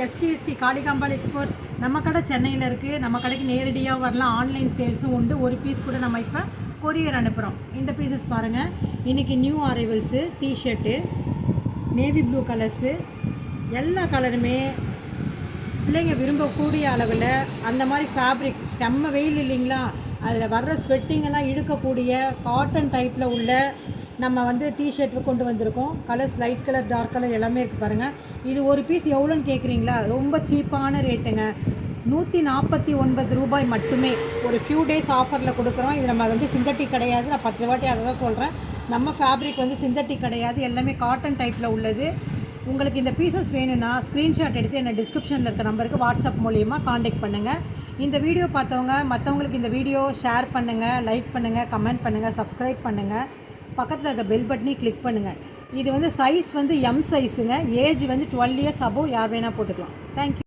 எஸ்டிஎஸ்டி Kalikambal exports. நம்ம கடை சென்னையில் இருக்குது. நம்ம கடைக்கு நேரடியாக வரலாம், ஆன்லைன் சேல்ஸும் உண்டு. ஒரு பீஸ் கூட நம்ம இப்போ கொரியர் அனுப்புகிறோம். இந்த பீசஸ் பாருங்கள், இன்றைக்கி new arrivals. T-shirt navy blue colours, எல்லா கலருமே பிள்ளைங்க விரும்பக்கூடிய அளவில் அந்த மாதிரி ஃபேப்ரிக். செம்ம வெயில் இல்லைங்களா, அதில் வர்ற ஸ்வெட்டிங்கெல்லாம் இழுக்கக்கூடிய காட்டன் டைப்பில் உள்ள நம்ம வந்து டிஷர்ட் கொண்டு வந்திருக்கோம். Colours light colour, dark colour எல்லாமே இருக்குது பாருங்கள். இது ஒரு பீஸ் எவ்வளோன்னு கேட்குறீங்களா? ரொம்ப சீப்பான ரேட்டுங்க, 149 ரூபாய் மட்டுமே. ஒரு ஃபியூ டேஸ் ஆஃபரில் கொடுக்குறோம். இது நம்ம வந்து சிந்தட்டிக் கிடையாது. நான் 10 வாட்டி அதை தான் சொல்கிறேன். நம்ம ஃபேப்ரிக் வந்து சிந்தட்டிக் கிடையாது, எல்லாமே காட்டன் டைப்பில் உள்ளது. உங்களுக்கு இந்த பீசஸ் வேணும்னா ஸ்க்ரீன்ஷாட் எடுத்து என்ன டிஸ்கிரிப்ஷனில் இருக்க நம்பருக்கு வாட்ஸ்அப் மூலியமாக காண்டாக்ட் பண்ணுங்கள். இந்த வீடியோ பார்த்தவங்க மற்றவங்களுக்கு இந்த வீடியோ ஷேர் பண்ணுங்கள், லைக் பண்ணுங்கள், கமெண்ட் பண்ணுங்கள், சப்ஸ்கிரைப் பண்ணுங்கள். பக்கத்தில் இருக்க பெல் பட்டனையும் கிளிக் பண்ணுங்கள். இது வந்து சைஸ் வந்து எம் சைஸுங்க. ஏஜ் வந்து 12 இயர்ஸ் அபோவ் யார் வேணால் போட்டுக்கலாம். தேங்க்யூ.